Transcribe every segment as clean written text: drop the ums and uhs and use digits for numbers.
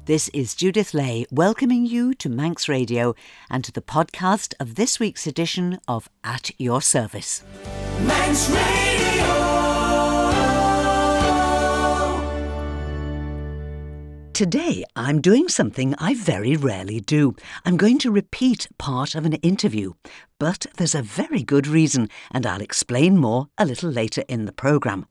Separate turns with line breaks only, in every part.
This is Judith Lay welcoming you to Manx Radio and to the podcast of this week's edition of At Your Service.
Manx Radio.
Today I'm doing something I very rarely do. I'm going to repeat part of an interview, but there's a very good reason and I'll explain more a little later in the programme.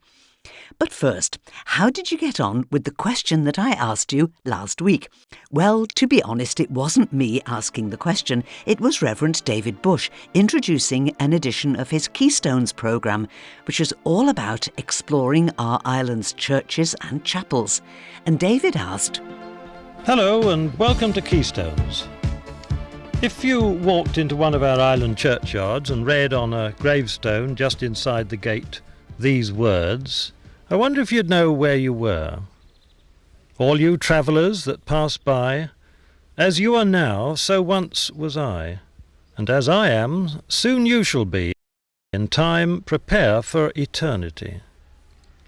But first, how did you get on with the question that I asked you last week? Well, to be honest, it wasn't me asking the question. It was Reverend David Bush introducing an edition of his Keystones programme, which is all about exploring our island's churches and chapels. And David asked,
Hello and welcome to Keystones. If you walked into one of our island churchyards and read on a gravestone just inside the gate these words, I wonder if you'd know where you were. All you travellers that pass by, as you are now, so once was I, and as I am, soon you shall be. In time, prepare for eternity.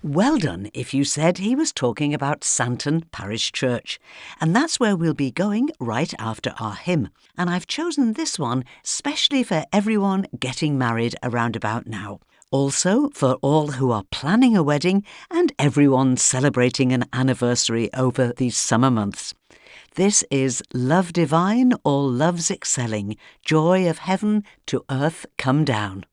Well done if you said he was talking about Santan Parish Church. And that's where we'll be going right after our hymn. And I've chosen this one specially for everyone getting married around about now. Also for all who are planning a wedding and everyone celebrating an anniversary over these summer months. This is Love Divine, All Loves Excelling, Joy of Heaven to Earth Come Down.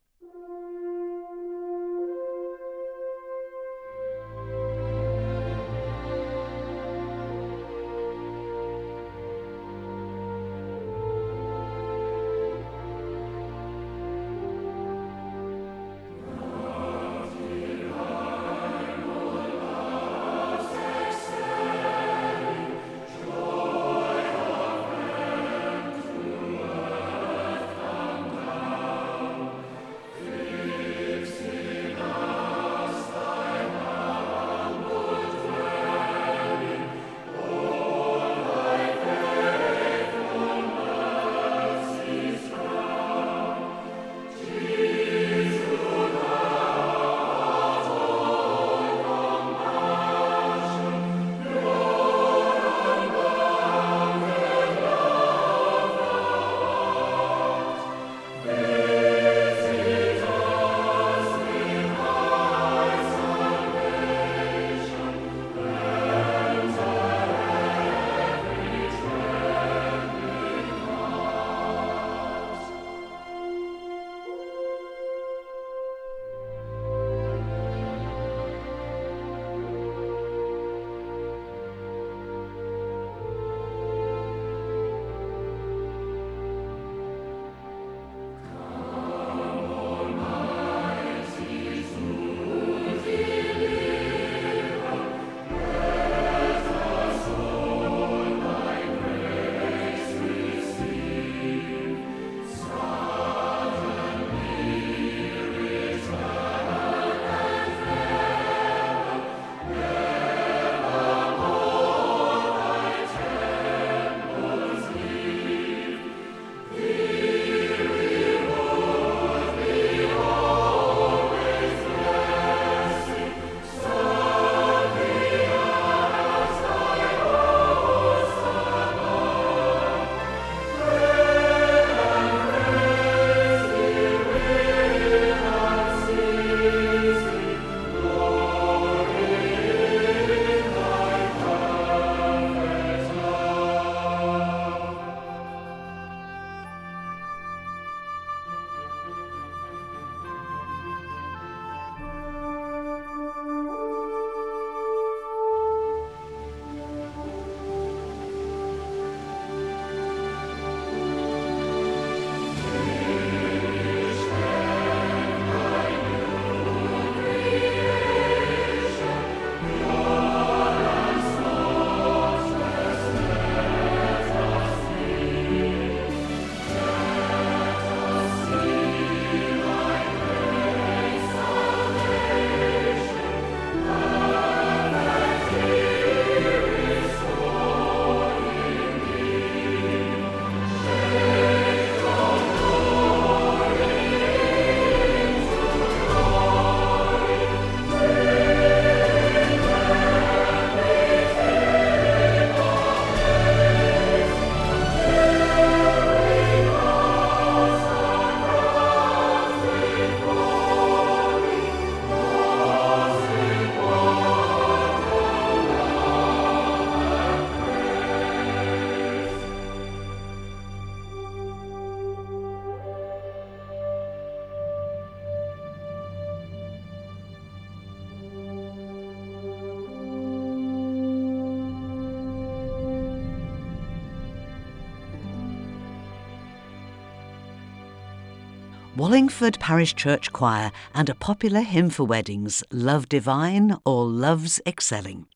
Wallingford Parish Church Choir and a popular hymn for weddings, Love Divine or Love's Excelling.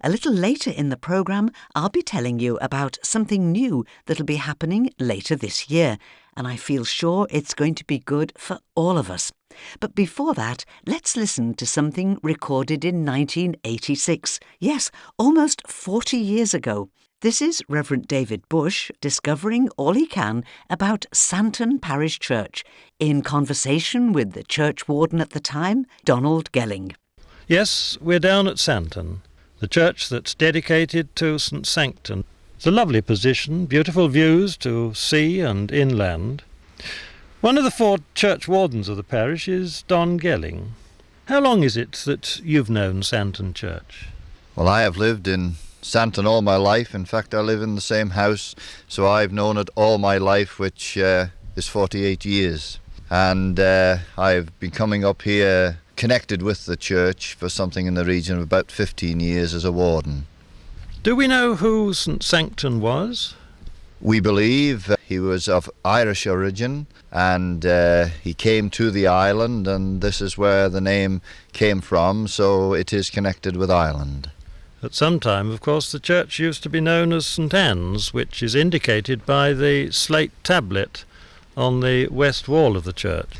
A little later in the programme, I'll be telling you about something new that'll be happening later this year, and I feel sure it's going to be good for all of us. But before that, let's listen to something recorded in 1986. Yes, almost 40 years ago. This is Reverend David Bush discovering all he can about Santan Parish Church in conversation with the churchwarden at the time, Donald Gelling.
Yes, we're down at Santan, the church that's dedicated to St Sanctan. It's a lovely position, beautiful views to sea and inland. One of the 4 churchwardens of the parish is Don Gelling. How long is it that you've known Santan Church?
Well, I have lived in Santan all my life. In fact, I live in the same house, so I've known it all my life, which is 48 years. And I've been coming up here connected with the church for something in the region of about 15 years as a warden.
Do we know who St Sanctan was?
We believe he was of Irish origin, and he came to the island, and this is where the name came from, so it is connected with Ireland.
At some time, of course, the church used to be known as St Anne's, which is indicated by the slate tablet on the west wall of the church.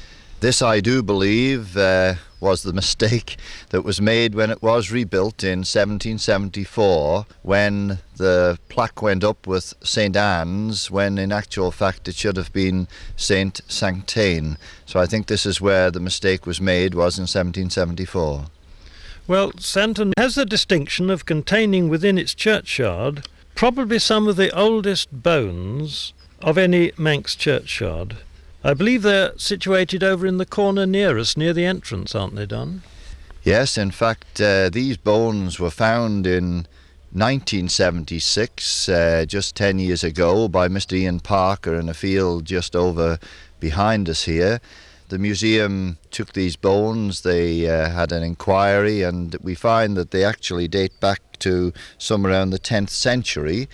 This, I do believe, was the mistake that was made when it was rebuilt in 1774, when the plaque went up with St Anne's, when in actual fact it should have been St Sanctain. So I think this is where the mistake was made, was in 1774.
Well, Santan has the distinction of containing within its churchyard probably some of the oldest bones of any Manx churchyard. I believe they're situated over in the corner near us, near the entrance, aren't they, Don?
Yes, in fact, these bones were found in 1976, just 10 years ago, by Mr. Ian Parker in a field just over behind us here. The museum took these bones, they had an inquiry, and we find that they actually date back to somewhere around the 10th century.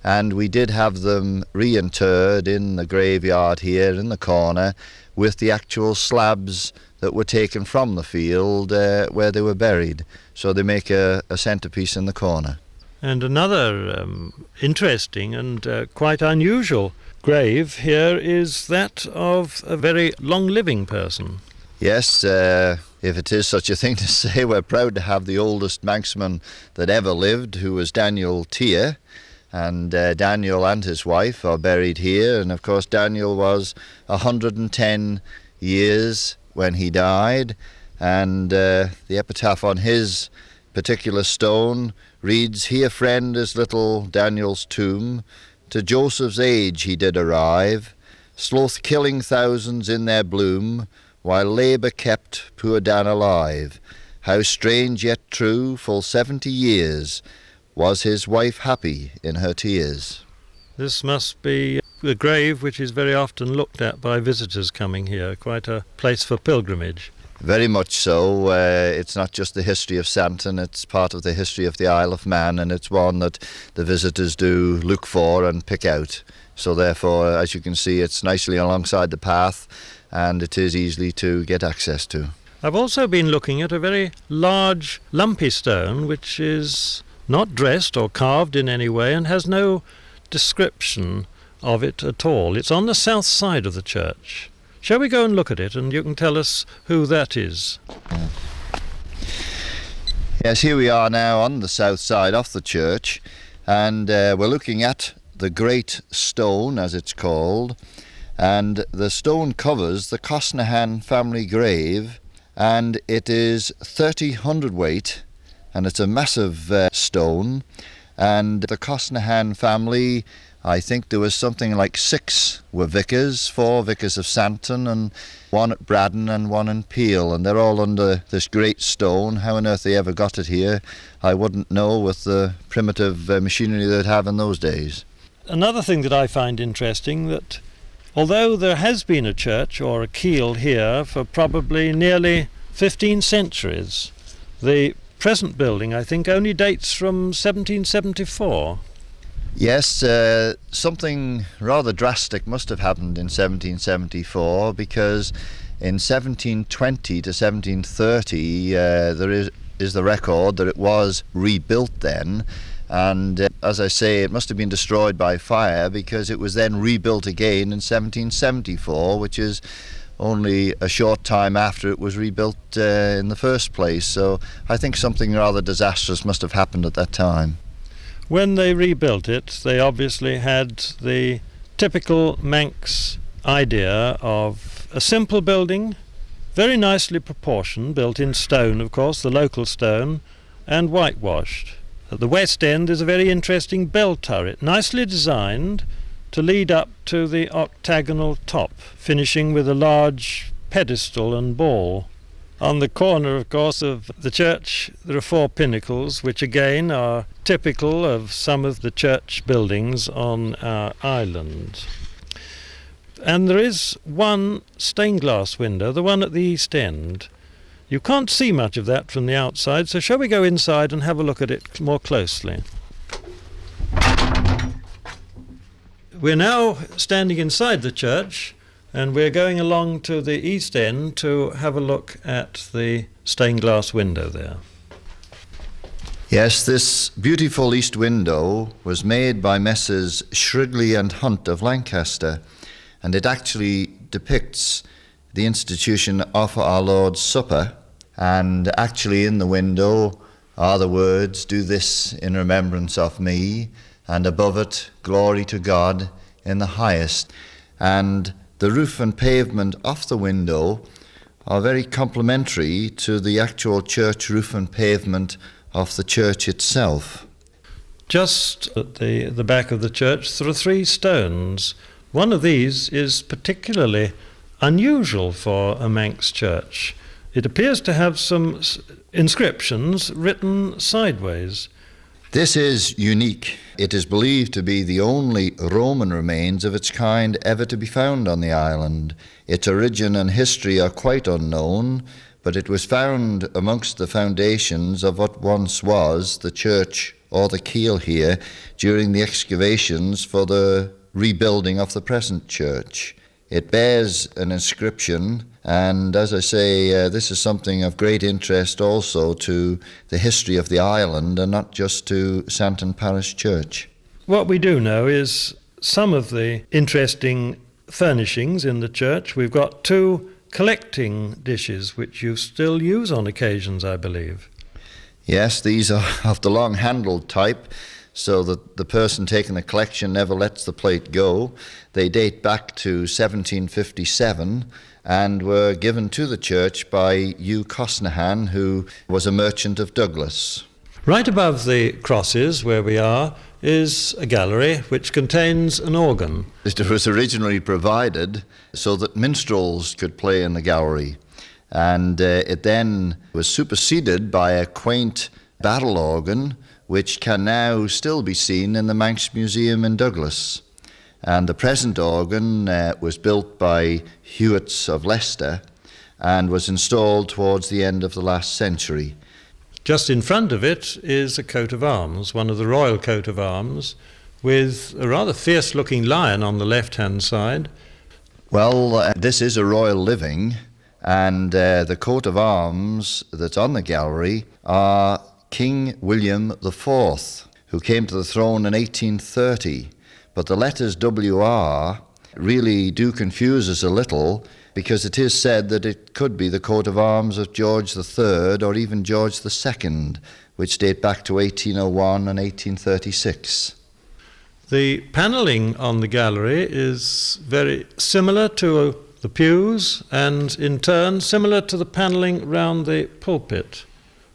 And we did have them reinterred in the graveyard here in the corner with the actual slabs that were taken from the field where they were buried. So they make a centrepiece in the corner.
And another interesting and quite unusual grave here is that of a very long-living person.
Yes, if it is such a thing to say, we're proud to have the oldest Manxman that ever lived, who was Daniel Tier. And Daniel and his wife are buried here, and of course Daniel was 110 years when he died, and the epitaph on his particular stone reads, "Here, friend, is little Daniel's tomb. To Joseph's age he did arrive, sloth killing thousands in their bloom, while labour kept poor Dan alive. How strange yet true, full 70 years, was his wife happy in her tears."
This must be a grave which is very often looked at by visitors coming here, quite a place for pilgrimage.
Very much so. It's not just the history of Santan, it's part of the history of the Isle of Man, and it's one that the visitors do look for and pick out. So therefore, as you can see, it's nicely alongside the path, and it is easily to get access to.
I've also been looking at a very large lumpy stone which is not dressed or carved in any way and has no description of it at all. It's on the south side of the church. Shall we go and look at it, and you can tell us who that is?
Yes, here we are now on the south side of the church, and we're looking at the Great Stone, as it's called, and the stone covers the Cosnahan family grave, and it is 30 hundredweight, and it's a massive stone. And the Cosnahan family, I think there was something like 6 were vicars, 4 vicars of Santan, and 1 at Braddon and 1 in Peel, and they're all under this great stone. How on earth they ever got it here, I wouldn't know, with the primitive machinery they'd have in those days.
Another thing that I find interesting, that although there has been a church or a keel here for probably nearly 15 centuries, the present building, I think, only dates from 1774.
Yes, something rather drastic must have happened in 1774, because in 1720 to 1730 there is the record that it was rebuilt then, and as I say, it must have been destroyed by fire, because it was then rebuilt again in 1774, which is only a short time after it was rebuilt in the first place. So I think something rather disastrous must have happened at that time.
When they rebuilt it, they obviously had the typical Manx idea of a simple building, very nicely proportioned, built in stone, of course, the local stone, and whitewashed. At the west end is a very interesting bell turret, nicely designed to lead up to the octagonal top, finishing with a large pedestal and ball. On the corner, of course, of the church, there are 4 pinnacles, which again are typical of some of the church buildings on our island. And there is one stained glass window, the one at the east end. You can't see much of that from the outside, so shall we go inside and have a look at it more closely? We're now standing inside the church, and we're going along to the east end to have a look at the stained glass window there.
Yes, this beautiful east window was made by Messrs. Shrigley and Hunt of Lancaster, and it actually depicts the institution of our Lord's Supper, and actually in the window are the words, "Do this in remembrance of me," and above it, "Glory to God in the highest." And the roof and pavement of the window are very complementary to the actual church roof and pavement of the church itself.
Just at the back of the church there are 3 stones. One of these is particularly unusual for a Manx church. It appears to have some inscriptions written sideways.
This is unique. It is believed to be the only Roman remains of its kind ever to be found on the island. Its origin and history are quite unknown, but it was found amongst the foundations of what once was the church or the keel here during the excavations for the rebuilding of the present church. It bears an inscription, and as I say, this is something of great interest also to the history of the island and not just to Santan Parish Church.
What we do know is some of the interesting furnishings in the church. We've got 2 collecting dishes which you still use on occasions, I believe.
Yes, these are of the long-handled type, so that the person taking the collection never lets the plate go. They date back to 1757 and were given to the church by Hugh Cosnahan, who was a merchant of Douglas.
Right above the crosses where we are is a gallery which contains an organ.
It was originally provided so that minstrels could play in the gallery, and it then was superseded by a quaint battle organ which can now still be seen in the Manx Museum in Douglas. And the present organ was built by Hewitts of Leicester and was installed towards the end of the last century.
Just in front of it is a coat of arms, one of the royal coat of arms, with a rather fierce-looking lion on the left-hand side.
Well, this is a royal living, and the coat of arms that's on the gallery are King William IV, who came to the throne in 1830. But the letters WR really do confuse us a little, because it is said that it could be the coat of arms of George III or even George II, which date back to 1801 and 1836.
The panelling on the gallery is very similar to the pews, and in turn similar to the panelling round the pulpit.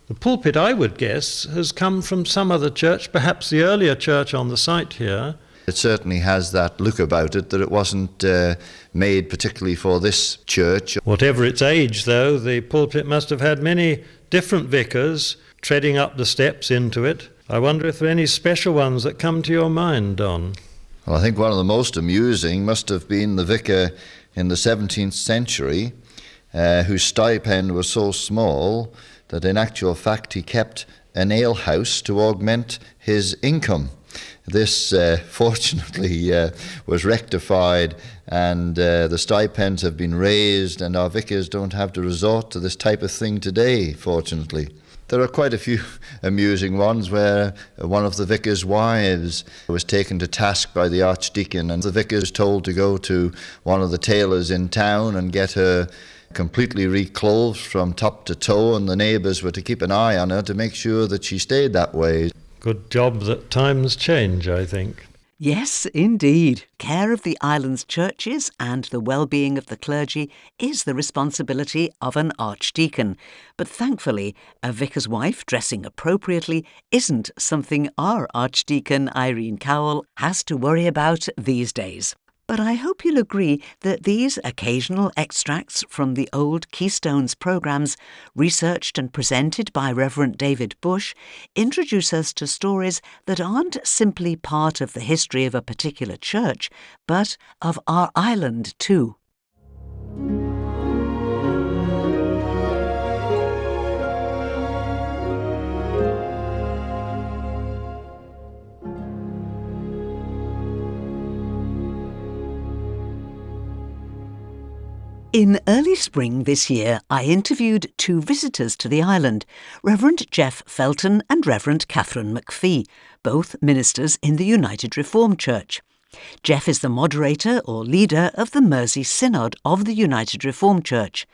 The pulpit, I would guess, has come from some other church, perhaps the earlier church on the site here.
It certainly has that look about it, that it wasn't made particularly for this church.
Whatever its age, though, the pulpit must have had many different vicars treading up the steps into it. I wonder if there are any special ones that come to your mind, Don?
Well, I think one of the most amusing must have been the vicar in the 17th century, whose stipend was so small that in actual fact he kept an alehouse to augment his income. This fortunately was rectified, and the stipends have been raised, and our vicars don't have to resort to this type of thing today, fortunately. There are quite a few amusing ones where one of the vicar's wives was taken to task by the archdeacon, and the vicar was told to go to one of the tailors in town and get her completely reclothed from top to toe, and the neighbours were to keep an eye on her to make sure that she stayed that way.
Good job that times change, I think.
Yes, indeed. Care of the island's churches and the well-being of the clergy is the responsibility of an archdeacon. But thankfully, a vicar's wife dressing appropriately isn't something our Archdeacon Irene Cowell has to worry about these days. But I hope you'll agree that these occasional extracts from the old Keystones programmes, researched and presented by Reverend David Bush, introduce us to stories that aren't simply part of the history of a particular church, but of our island too. In early spring this year, I interviewed two visitors to the island, Reverend Jeff Felton and Reverend Catherine McPhee, both ministers in the United Reformed Church. Jeff is the moderator or leader of the Mersey Synod of the United Reformed Church.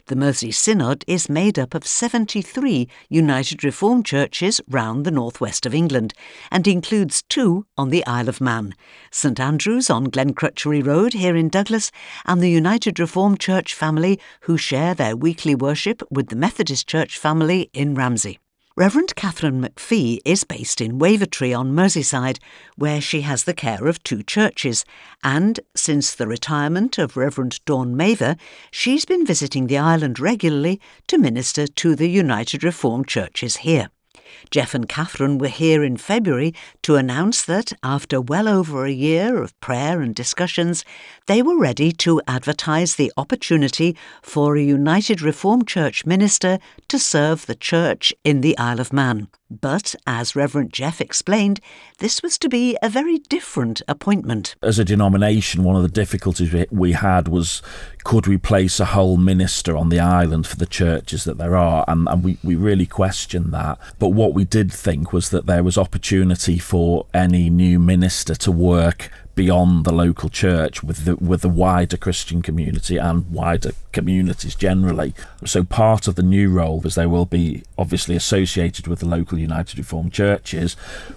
The Mersey Synod is made up of 73 United Reformed churches round the northwest of England and includes two on the Isle of Man, St Andrew's on Glencrutchery Road here in Douglas, and the United Reformed Church family who share their weekly worship with the Methodist Church family in Ramsey. Reverend Catherine McPhee is based in Wavertree on Merseyside, where she has the care of two churches, and since the retirement of Reverend Dawn Mather, she's been visiting the island regularly to minister to the United Reformed churches here. Jeff and Catherine were here in February to announce that, after well over a year of prayer and discussions, they were ready to advertise the opportunity for a United Reformed Church minister to serve the church in the Isle of Man. But, as Reverend Jeff explained, this was to be a very different appointment.
As a denomination, one of the difficulties we had was, could we place a whole minister on the island for the churches that there are? And we really questioned that. But what we did think was that there was opportunity for any new minister to work beyond the local church with the wider Christian community and wider communities generally. So part of the new role is they will be obviously associated with the local United Reformed churches,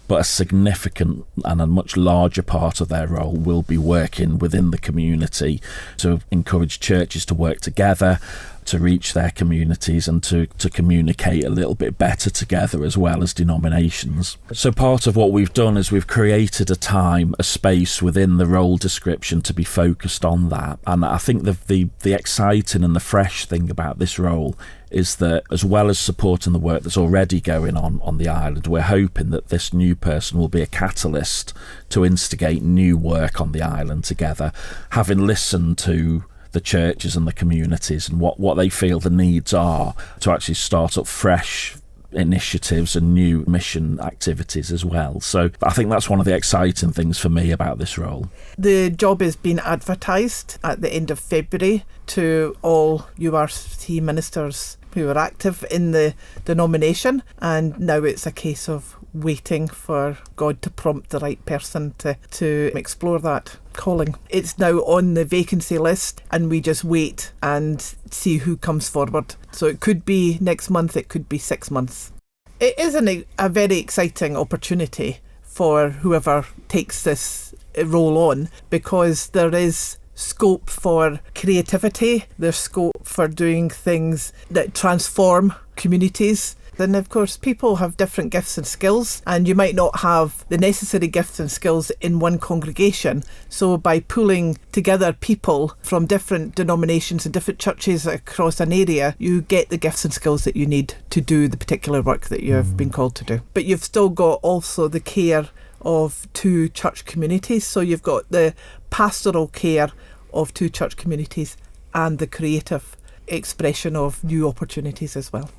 but a significant and a much larger part of their role will be working within the community to encourage churches to work together, to reach their communities and to communicate a little bit better together as well as denominations. So part of what we've done is we've created a time, a space within the role description to be focused on that. And I think the exciting and the fresh thing about this role is that, as well as supporting the work that's already going on the island, we're hoping that this new person will be a catalyst to instigate new work on the island together, having listened to the churches and the communities and what they feel the needs are, to actually start up fresh initiatives and new mission activities as well. So I think that's one of the exciting things for me about this role.
The job is being advertised at the end of February to all URC ministers who are active in the denomination, and now it's a case of waiting for God to prompt the right person to explore that calling. It's now on the vacancy list and we just wait and see who comes forward. So it could be next month, it could be 6 months. It is a very exciting opportunity for whoever takes this role on, because there is scope for creativity, there's scope for doing things that transform communities. Then, of course, people have different gifts and skills, and you might not have the necessary gifts and skills in one congregation. So by pulling together people from different denominations and different churches across an area, you get the gifts and skills that you need to do the particular work that you have been called to do. But you've still got also the care of two church communities. So you've got the pastoral care of two church communities and the creative expression of new opportunities as well.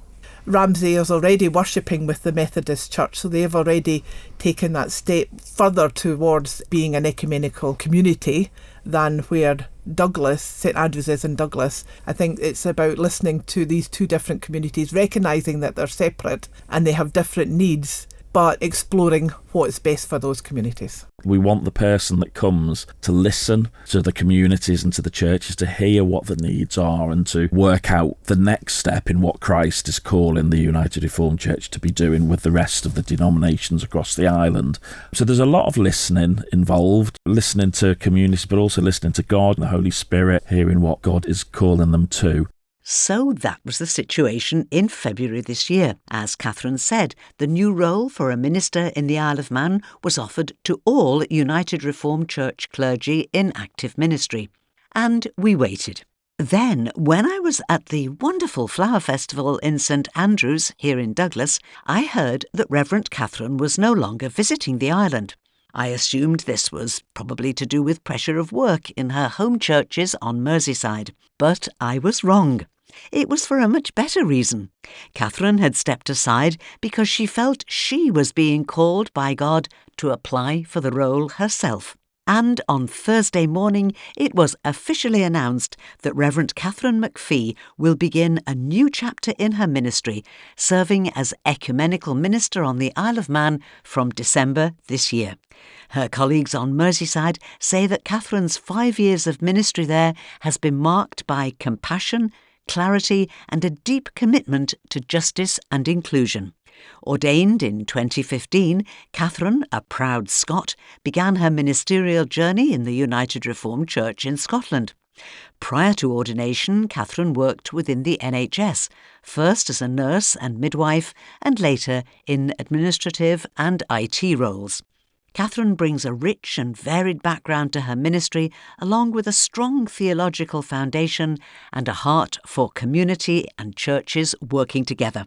Ramsey is already worshipping with the Methodist Church, so they've already taken that step further towards being an ecumenical community than where Douglas, St Andrews is in Douglas. I think it's about listening to these two different communities, recognising that they're separate and they have different needs, but exploring what's best for those communities.
We want the person that comes to listen to the communities and to the churches, to hear what the needs are and to work out the next step in what Christ is calling the United Reformed Church to be doing with the rest of the denominations across the island. So there's a lot of listening involved, listening to communities, but also listening to God and the Holy Spirit, hearing what God is calling them to.
So that was the situation in February this year. As Catherine said, the new role for a minister in the Isle of Man was offered to all United Reformed Church clergy in active ministry. And we waited. Then, when I was at the wonderful Flower Festival in St Andrews here in Douglas, I heard that Reverend Catherine was no longer visiting the island. I assumed this was probably to do with pressure of work in her home churches on Merseyside. But I was wrong. It was for a much better reason. Catherine had stepped aside because she felt she was being called by God to apply for the role herself. And on Thursday morning, it was officially announced that Reverend Catherine McPhee will begin a new chapter in her ministry, serving as ecumenical minister on the Isle of Man from December this year. Her colleagues on Merseyside say that Catherine's 5 years of ministry there has been marked by compassion, clarity and a deep commitment to justice and inclusion. Ordained in 2015, Catherine, a proud Scot, began her ministerial journey in the United Reformed Church in Scotland. Prior to ordination, Catherine worked within the NHS, first as a nurse and midwife, and later in administrative and IT roles. Catherine brings a rich and varied background to her ministry, along with a strong theological foundation and a heart for community and churches working together.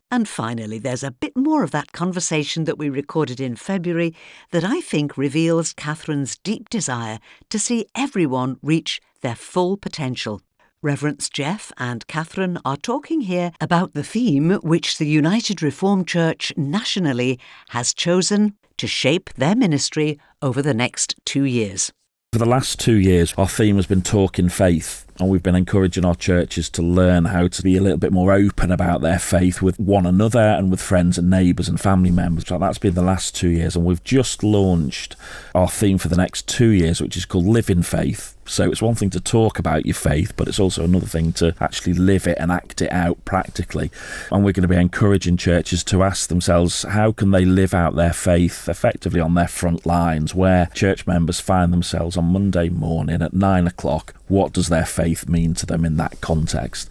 And finally, there's a bit more of that conversation that we recorded in February that I think reveals Catherine's deep desire to see everyone reach their full potential. Reverends Jeff and Catherine are talking here about the theme which the United Reformed Church nationally has chosen to shape their ministry over the next 2 years.
For the last 2 years, our theme has been Talking Faith, and we've been encouraging our churches to learn how to be a little bit more open about their faith with one another and with friends and neighbours and family members. So that's been the last 2 years, and we've just launched our theme for the next 2 years, which is called Living Faith. So it's one thing to talk about your faith, but it's also another thing to actually live it and act it out practically. And we're going to be encouraging churches to ask themselves, how can they live out their faith effectively on their front lines, where church members find themselves on Monday morning at 9 o'clock. What does their faith mean to them in that context?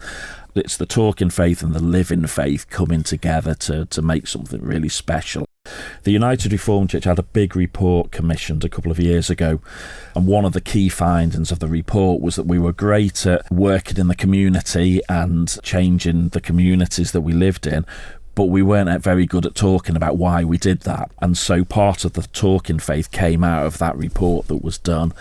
It's the talking faith and the living faith coming together to make something really special. The United Reformed Church had a big report commissioned a couple of years ago, and one of the key findings of the report was that we were great at working in the community and changing the communities that we lived in, but we weren't very good at talking about why we did that. And so part of the talking faith came out of that report that was done,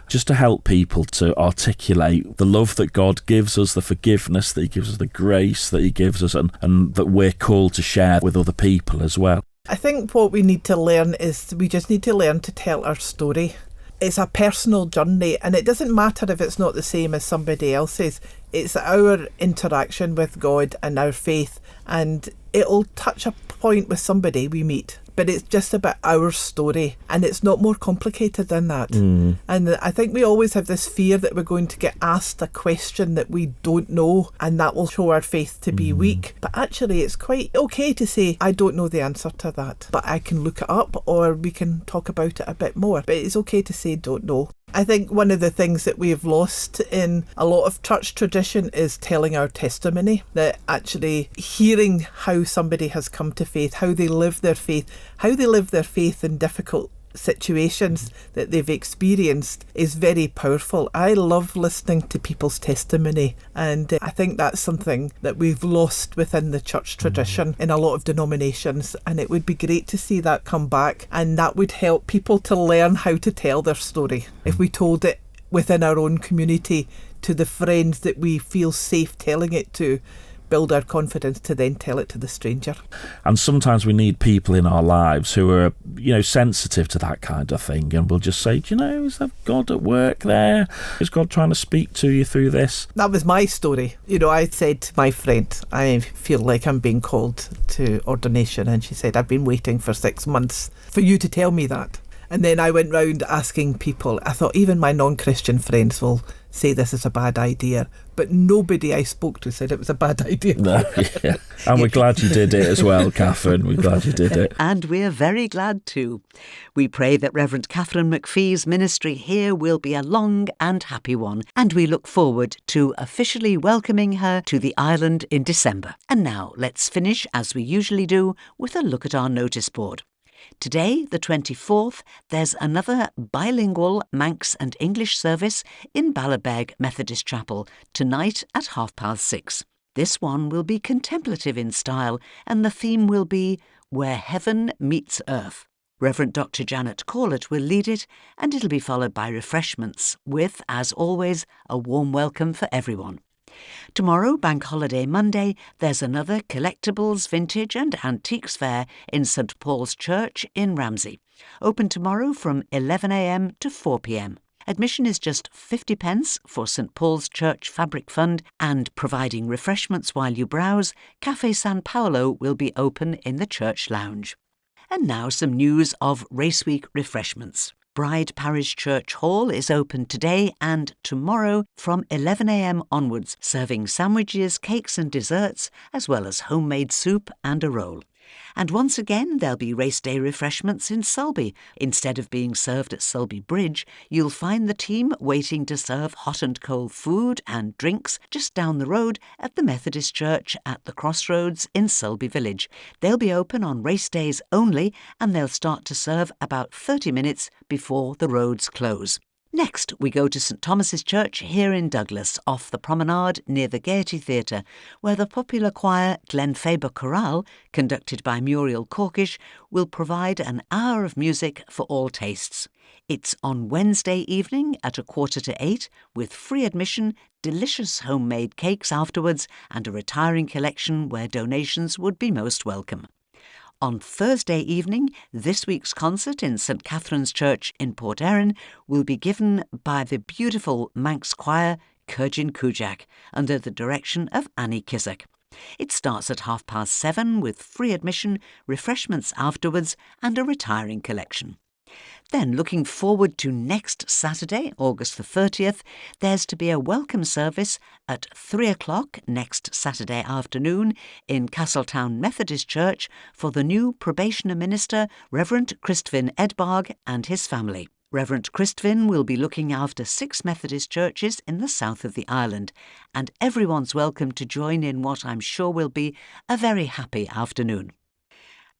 just to help people to articulate the love that God gives us, the forgiveness that he gives us, the grace that he gives us, and that we're called to share with other people as well.
I think what we need to learn is we just need to learn to tell our story. It's a personal journey, and it doesn't matter if it's not the same as somebody else's. It's our interaction with God and our faith, and it'll touch a point with somebody we meet. But it's just about our story, and it's not more complicated than that. And I think we always have this fear that we're going to get asked a question that we don't know, and that will show our faith to be weak. But actually, it's quite okay to say, I don't know the answer to that, but I can look it up, or we can talk about it a bit more. But it's okay to say don't know. I think one of the things that we've lost in a lot of church tradition is telling our testimony, that actually hearing how somebody has come to faith, how they live their faith in difficult situations that they've experienced is very powerful. I love listening to people's testimony, and I think that's something that we've lost within the church tradition in a lot of denominations, and it would be great to see that come back, and that would help people to learn how to tell their story. If we told it within our own community to the friends that we feel safe telling it to, build our confidence to then tell it to the stranger.
And sometimes we need people in our lives who are, sensitive to that kind of thing, and will just say, is that God at work there? Is God trying to speak to you through this?
That was my story. I said to my friend, I feel like I'm being called to ordination, and she said, I've been waiting for 6 months for you to tell me that. And then I went round asking people. I thought even my non-Christian friends will say this is a bad idea, but nobody I spoke to said it was a bad idea.
No, yeah. And we're glad you did it as well, Catherine. We're glad you did it.
And we're very glad too. We pray that Reverend Catherine McPhee's ministry here will be a long and happy one, and we look forward to officially welcoming her to the island in December. And now let's finish, as we usually do, with a look at our notice board. Today, the 24th, there's another bilingual Manx and English service in Ballabeg Methodist Chapel tonight at 6:30. This one will be contemplative in style, and the theme will be Where Heaven Meets Earth. Reverend Dr. Janet Corlett will lead it, and it'll be followed by refreshments with, as always, a warm welcome for everyone. Tomorrow, Bank Holiday Monday, there's another collectibles, vintage and antiques fair in St Paul's Church in Ramsey. Open tomorrow from 11 a.m. to 4 p.m. Admission is just 50p for St Paul's Church Fabric Fund, and providing refreshments while you browse, Cafe San Paolo will be open in the church lounge. And now some news of Race Week refreshments. Bride Parish Church Hall is open today and tomorrow from 11 a.m. onwards, serving sandwiches, cakes and desserts, as well as homemade soup and a roll. And once again, there'll be race day refreshments in Sulby. Instead of being served at Sulby Bridge, you'll find the team waiting to serve hot and cold food and drinks just down the road at the Methodist Church at the Crossroads in Sulby Village. They'll be open on race days only, and they'll start to serve about 30 minutes before the roads close. Next, we go to St Thomas's Church here in Douglas, off the promenade near the Gaiety Theatre, where the popular choir Glenfaber Chorale, conducted by Muriel Corkish, will provide an hour of music for all tastes. It's on Wednesday evening at 7:45, with free admission, delicious homemade cakes afterwards, and a retiring collection where donations would be most welcome. On Thursday evening, this week's concert in St Catherine's Church in Port Erin will be given by the beautiful Manx choir Kurjin Kujak under the direction of Annie Kissack. It starts at 7:30 with free admission, refreshments afterwards and a retiring collection. Then, looking forward to next Saturday, August the 30th, there's to be a welcome service at 3:00 next Saturday afternoon in Castletown Methodist Church for the new probationer minister, Reverend Christvin Edbarg, and his family. Reverend Christvin will be looking after 6 Methodist churches in the south of the island, and everyone's welcome to join in what I'm sure will be a very happy afternoon.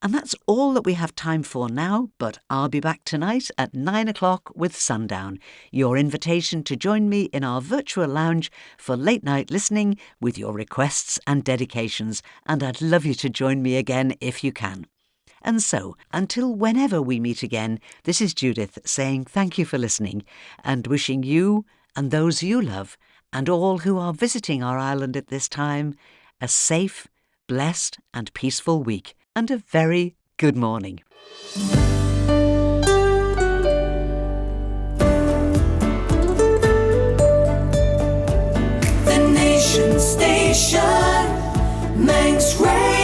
And that's all that we have time for now, but I'll be back tonight at 9:00 with Sundown, your invitation to join me in our virtual lounge for late night listening with your requests and dedications, and I'd love you to join me again if you can. And so, until whenever we meet again, this is Judith saying thank you for listening and wishing you and those you love and all who are visiting our island at this time a safe, blessed and peaceful week. And a very good morning.
The Nation Station, Manx Radio.